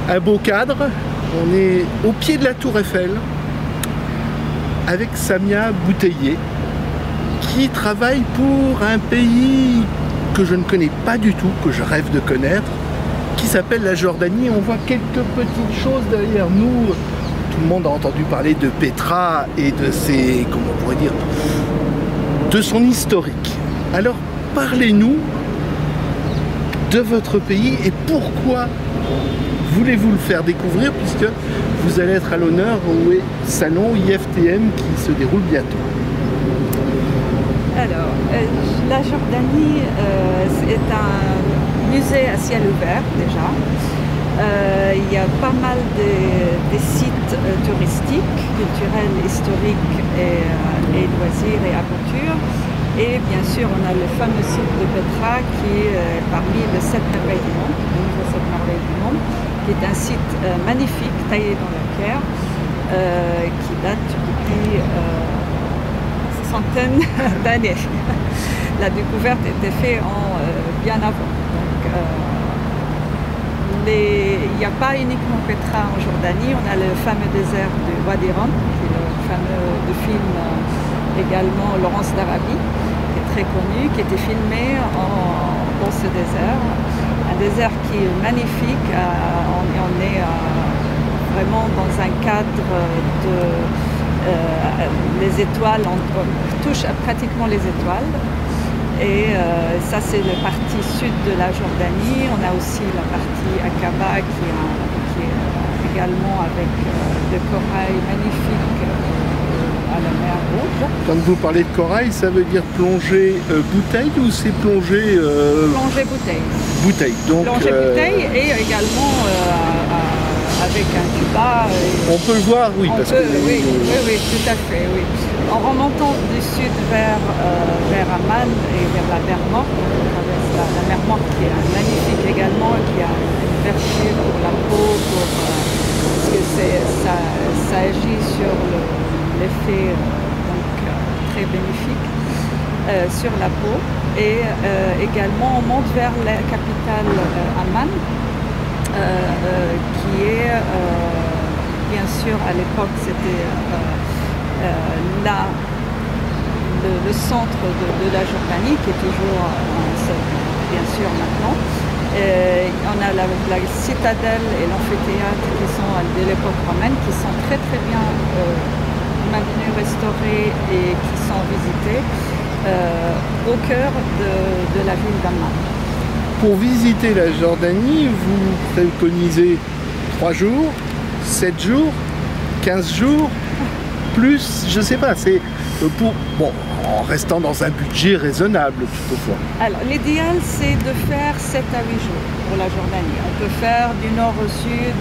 Un beau cadre, on est au pied de la Tour Eiffel avec Samia Bouteiller qui travaille pour un pays que je ne connais pas du tout, que je rêve de connaître, qui s'appelle la Jordanie. On voit quelques petites choses derrière nous. Tout le monde a entendu parler de Petra et de ses, comment on pourrait dire, de son historique. Alors parlez-nous de votre pays et pourquoi voulez-vous le faire découvrir, puisque vous allez être à l'honneur au salon IFTM qui se déroule bientôt. Alors, la Jordanie est un musée à ciel ouvert déjà. Il y a pas mal de sites touristiques, culturels, historiques et loisirs et aventures. Et bien sûr, on a le fameux site de Petra qui est parmi les 7 merveilles du monde, les nouveaux 7 merveilles du monde, qui est un site magnifique, taillé dans la pierre, qui date depuis centaines d'années. La découverte était faite bien avant. Donc, il n'y a pas uniquement Petra en Jordanie, on a le fameux désert de Wadi Rum, qui est le fameux film également Laurence d'Arabie, qui est très connu, qui était filmé dans ce désert. Un désert qui est magnifique, on est vraiment dans un cadre de... les étoiles, on touche pratiquement les étoiles. Et ça c'est la partie sud de la Jordanie. On a aussi la partie Aqaba qui est également avec le corail magnifique à la mer Rouge. Quand vous parlez de corail, ça veut dire plongée bouteille ou c'est plongée... Plongée bouteille. Bouteille. Donc, plongée bouteille et également avec un tuba. On peut le voir, oui. Oui, tout à fait, oui. En remontant du sud vers Amman et vers la mer Morte, on traverse la mer Morte qui est magnifique également, qui a une vertu pour la peau, parce que ça agit sur l'effet très bénéfique sur la peau. Et également, on monte vers la capitale Amman, qui est, bien sûr, à l'époque, c'était le centre de la Jordanie, qui est toujours, bien sûr, maintenant. On a la citadelle et l'amphithéâtre qui sont de l'époque romaine, qui sont très très bien maintenus, restaurés et qui sont visités au cœur de la ville d'Amman. Pour visiter la Jordanie, vous préconisez 3 jours, 7 jours, 15 jours, plus, je ne sais pas, c'est pour, bon, en restant dans un budget raisonnable toutefois. Alors, l'idéal, c'est de faire 7 à 8 jours pour la Jordanie. On peut faire du nord au sud,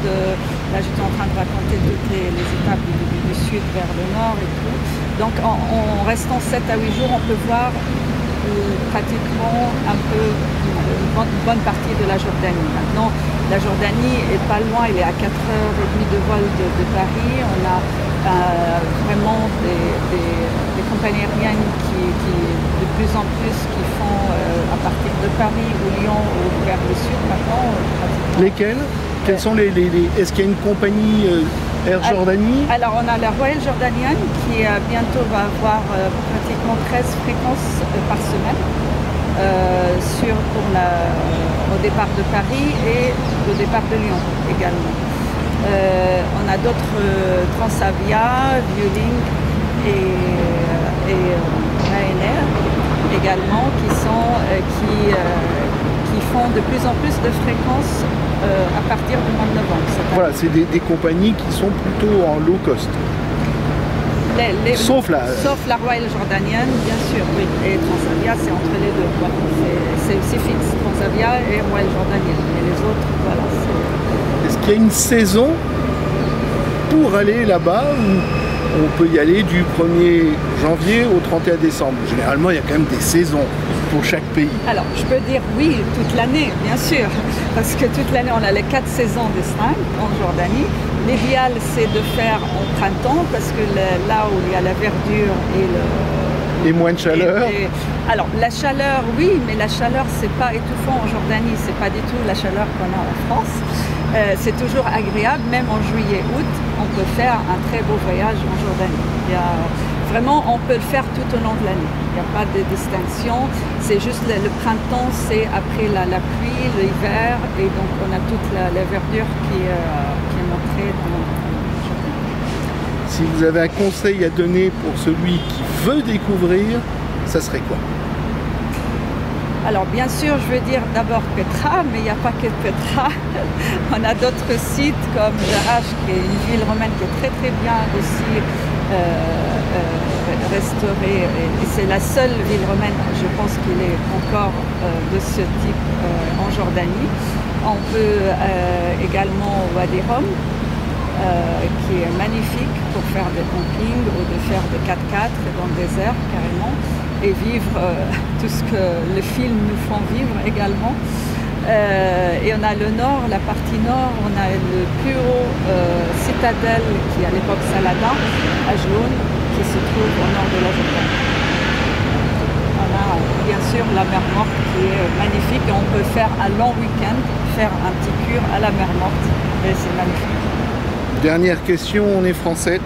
là j'étais en train de raconter toutes les étapes du sud vers le nord et tout. Donc, en restant 7 à 8 jours, on peut voir pratiquement un peu une bonne partie de la Jordanie. Maintenant, la Jordanie est pas loin, il est à 4h30 de vol de Paris. On a vraiment des compagnies aériennes qui de plus en plus qui font à partir de Paris ou Lyon ou vers le sud maintenant. Lesquelles? Quelles sont est-ce qu'il y a une compagnie Air Jordanie? Alors on a la Royal Jordanienne qui bientôt va avoir pratiquement 13 fréquences par semaine au départ de Paris et au départ de Lyon également. On a d'autres Transavia, Vueling et Ryanair également qui font de plus en plus de fréquences à partir du mois de novembre. Voilà, c'est des compagnies qui sont plutôt en low cost. Sauf la Royal Jordanienne, bien sûr, oui. Et Transavia, c'est entre les deux. Voilà. C'est aussi fixe, Transavia et Royal Jordanienne. Et les autres, voilà. Est-ce qu'il y a une saison pour aller là-bas où on peut y aller du 1er janvier au 31 décembre? Généralement, il y a quand même des saisons pour chaque pays. Alors, je peux dire oui, toute l'année, bien sûr. Parce que toute l'année, on a les 4 saisons d'Espagne en Jordanie. L'idéal, c'est de faire en printemps, parce que là où il y a la verdure et Et moins de chaleur? Alors la chaleur, oui, mais la chaleur c'est pas étouffant en Jordanie, c'est pas du tout la chaleur qu'on a en France. C'est toujours agréable, même en juillet-août, on peut faire un très beau voyage en Jordanie. Vraiment, on peut le faire tout au long de l'année. Il n'y a pas de distinction. C'est juste le printemps, c'est après la pluie, l'hiver, et donc on a toute la verdure qui est montrée dans Jordanie. Si vous avez un conseil à donner pour celui qui veut découvrir, ça serait quoi? Alors bien sûr, je veux dire d'abord Petra, mais il n'y a pas que Petra. On a d'autres sites comme Jerash, qui est une ville romaine qui est très bien aussi restaurée. Et c'est la seule ville romaine, je pense qu'il est encore de ce type en Jordanie. On peut également Wadi Rum, qui est magnifique pour faire des campings ou de faire des 4x4 dans le désert carrément. Et vivre tout ce que les films nous font vivre également. Et on a le nord, la partie nord, on a le plus haut citadelle qui est à l'époque Saladin, à Ajloun, qui se trouve au nord de la Jordanie. On a bien sûr la mer Morte qui est magnifique et on peut faire un long week-end, faire un petit cure à la mer Morte et c'est magnifique. Dernière question, on est français,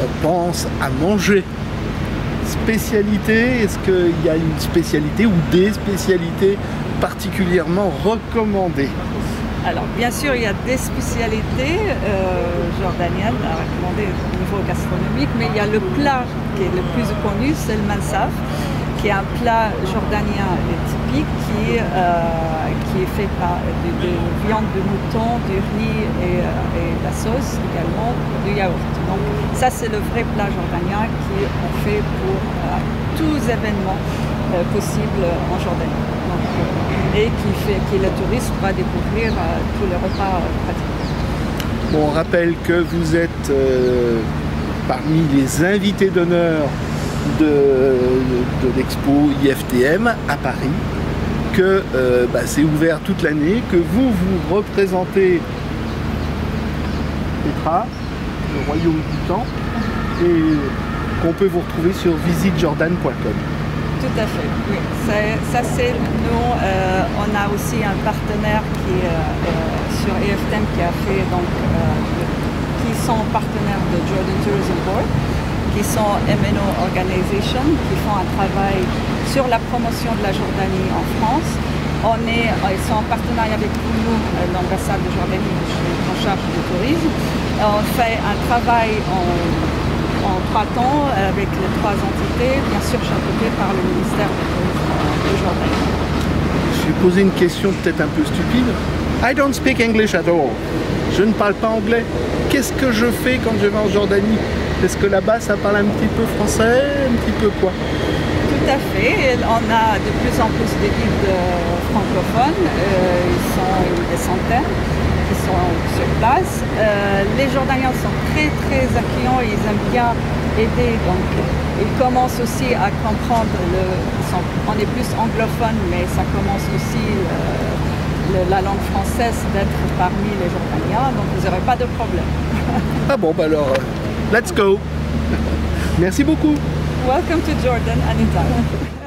on pense à manger. Spécialité, est-ce qu'il y a une spécialité ou des spécialités particulièrement recommandées? Alors bien sûr, il y a des spécialités jordaniennes à recommander au niveau gastronomique, mais il y a le plat qui est le plus connu, c'est le mansaf, qui est un plat jordanien typique qui est fait par de viande de mouton, du riz et de la sauce également, du yaourt. Donc ça c'est le vrai plat jordanien qu'on fait pour tous les événements possibles en Jordanie. Donc, et qui le touriste va découvrir tous les repas pratiquement. Bon, on rappelle que vous êtes parmi les invités d'honneur de l'expo IFTM à Paris, que c'est ouvert toute l'année, que vous représentez Petra, le royaume du temps, et qu'on peut vous retrouver sur visitejordan.com. Tout à fait, oui. Ça c'est nous, on a aussi un partenaire qui sur IFTM qui a fait donc qui sont partenaires de Jordan Tourism Board, qui sont MNO Organization, qui font un travail sur la promotion de la Jordanie en France. Ils sont en partenariat avec nous, l'ambassade de Jordanie, je suis en charge du tourisme. On fait un travail en 3 temps avec les 3 entités, bien sûr chapeauté par le ministère du Tourisme de Jordanie. Je vais poser une question peut-être un peu stupide. I don't speak English at all. Je ne parle pas anglais. Qu'est-ce que je fais quand je vais en Jordanie? Est-ce que là-bas ça parle un petit peu français, un petit peu quoi? Tout à fait. On a de plus en plus de guides francophones. Ils sont des centaines qui sont sur place. Les Jordaniens sont très accueillants et ils aiment bien aider. Donc ils commencent aussi à comprendre. On est plus anglophone, mais ça commence aussi la langue française d'être parmi les Jordaniens. Donc vous n'aurez pas de problème. Ah bon, bah alors, let's go. Merci beaucoup. Welcome to Jordan anytime.